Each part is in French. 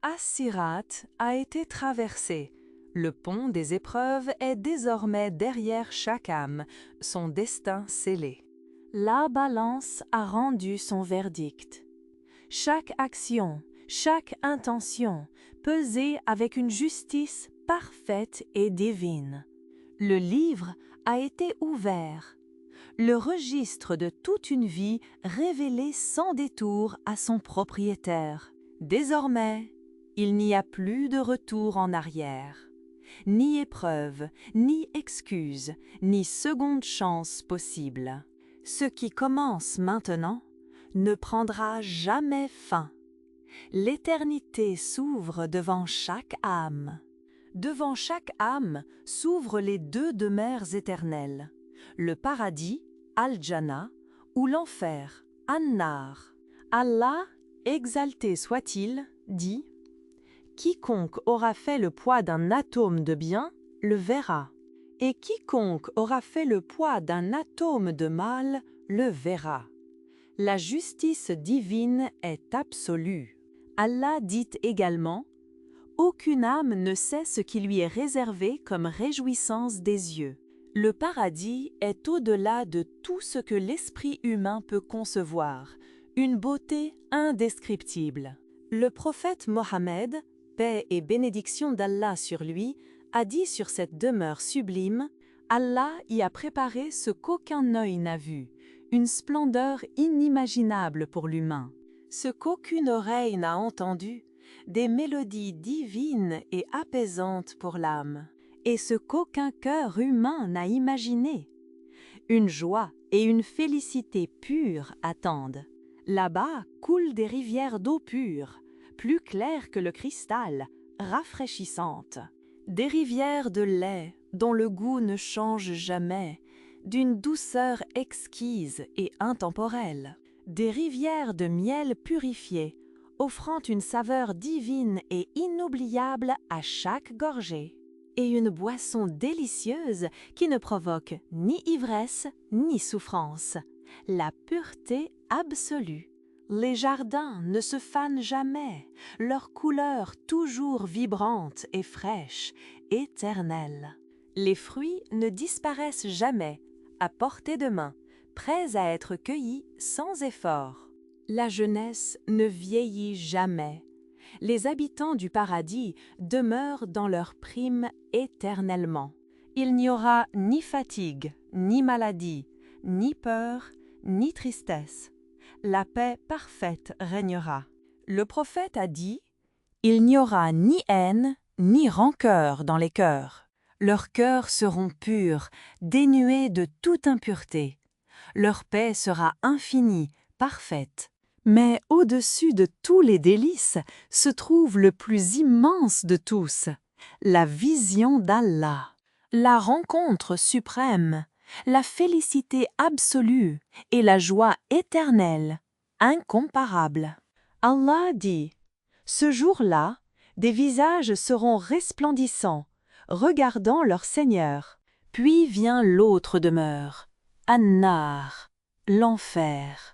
As-Sirat a été traversé. Le pont des épreuves est désormais derrière chaque âme, son destin scellé. La balance a rendu son verdict. Chaque action, chaque intention, pesée avec une justice parfaite et divine. Le livre a été ouvert. Le registre de toute une vie révélé sans détour à son propriétaire. Désormais, il n'y a plus de retour en arrière. Ni épreuve, ni excuse, ni seconde chance possible. Ce qui commence maintenant ne prendra jamais fin. L'éternité s'ouvre devant chaque âme. Devant chaque âme s'ouvrent les deux demeures éternelles, le paradis, Al-Jannah, ou l'enfer, An-Nar. Allah, exalté soit-il, dit « Quiconque aura fait le poids d'un atome de bien, le verra, et quiconque aura fait le poids d'un atome de mal, le verra. » La justice divine est absolue. Allah dit également « Aucune âme ne sait ce qui lui est réservé comme réjouissance des yeux. » Le paradis est au-delà de tout ce que l'esprit humain peut concevoir, une beauté indescriptible. Le prophète Mohammed, paix et bénédiction d'Allah sur lui, a dit sur cette demeure sublime « Allah y a préparé ce qu'aucun œil n'a vu, une splendeur inimaginable pour l'humain, ce qu'aucune oreille n'a entendu, des mélodies divines et apaisantes pour l'âme, et ce qu'aucun cœur humain n'a imaginé. Une joie et une félicité pure attendent. Là-bas coulent des rivières d'eau pure, plus claires que le cristal, rafraîchissantes. Des rivières de lait dont le goût ne change jamais, d'une douceur exquise et intemporelle. Des rivières de miel purifié, offrant une saveur divine et inoubliable à chaque gorgée. Et une boisson délicieuse qui ne provoque ni ivresse ni souffrance. La pureté absolue. Les jardins ne se fanent jamais, leur couleur toujours vibrante et fraîche, éternelle. Les fruits ne disparaissent jamais, à portée de main, prêts à être cueillis sans effort. La jeunesse ne vieillit jamais. Les habitants du paradis demeurent dans leur prime éternellement. Il n'y aura ni fatigue, ni maladie, ni peur, ni tristesse. La paix parfaite régnera. Le prophète a dit « Il n'y aura ni haine, ni rancœur dans les cœurs. Leurs cœurs seront purs, dénués de toute impureté. Leur paix sera infinie, parfaite. » Mais au-dessus de tous les délices se trouve le plus immense de tous, la vision d'Allah, la rencontre suprême, la félicité absolue et la joie éternelle, incomparable. Allah dit « Ce jour-là, des visages seront resplendissants, regardant leur Seigneur. Puis vient l'autre demeure, An-Nar, l'enfer.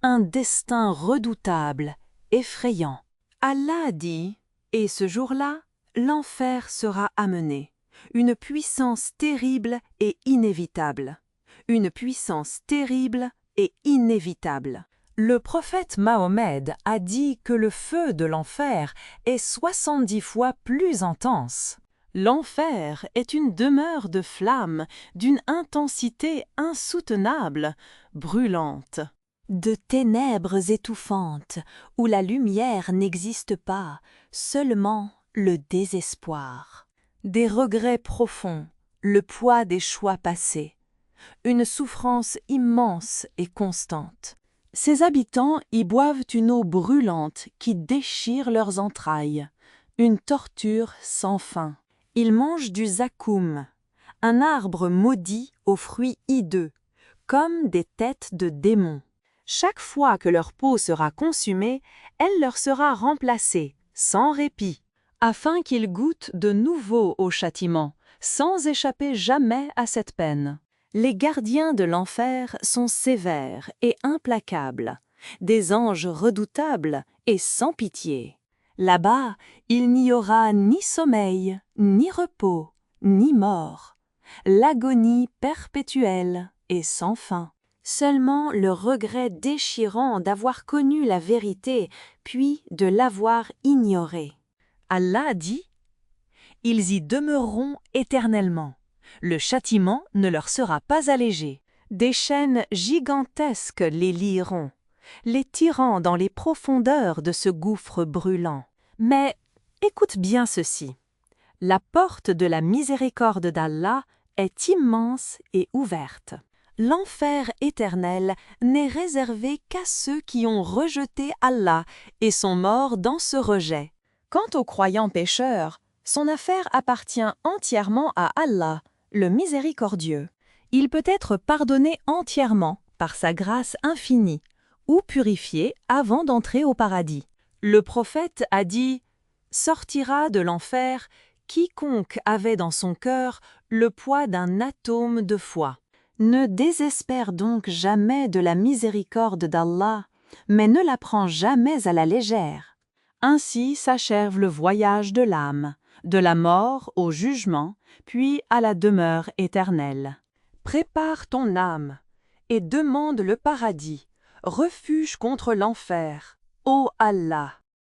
Un destin redoutable, effrayant. Allah dit, et ce jour-là, l'enfer sera amené, une puissance terrible et inévitable. Une puissance terrible et inévitable. Le prophète Mahomet a dit que le feu de l'enfer est 70 fois plus intense. L'enfer est une demeure de flammes d'une intensité insoutenable, brûlante. De ténèbres étouffantes, où la lumière n'existe pas, seulement le désespoir. Des regrets profonds, le poids des choix passés. Une souffrance immense et constante. Ses habitants y boivent une eau brûlante qui déchire leurs entrailles. Une torture sans fin. Ils mangent du zakoum, un arbre maudit aux fruits hideux, comme des têtes de démons. Chaque fois que leur peau sera consumée, elle leur sera remplacée, sans répit, afin qu'ils goûtent de nouveau au châtiment, sans échapper jamais à cette peine. Les gardiens de l'enfer sont sévères et implacables, des anges redoutables et sans pitié. Là-bas, il n'y aura ni sommeil, ni repos, ni mort. L'agonie perpétuelle et sans fin. Seulement le regret déchirant d'avoir connu la vérité, puis de l'avoir ignorée. Allah dit « Ils y demeureront éternellement. Le châtiment ne leur sera pas allégé. Des chaînes gigantesques les lieront, les tirant dans les profondeurs de ce gouffre brûlant. Mais écoute bien ceci. La porte de la miséricorde d'Allah est immense et ouverte. L'enfer éternel n'est réservé qu'à ceux qui ont rejeté Allah et sont morts dans ce rejet. Quant au croyant pécheur, son affaire appartient entièrement à Allah, le miséricordieux. Il peut être pardonné entièrement par sa grâce infinie ou purifié avant d'entrer au paradis. Le prophète a dit « Sortira de l'enfer quiconque avait dans son cœur le poids d'un atome de foi. » Ne désespère donc jamais de la miséricorde d'Allah, mais ne la prends jamais à la légère. Ainsi s'achève le voyage de l'âme, de la mort au jugement, puis à la demeure éternelle. Prépare ton âme et demande le paradis, refuge contre l'enfer. Ô Allah!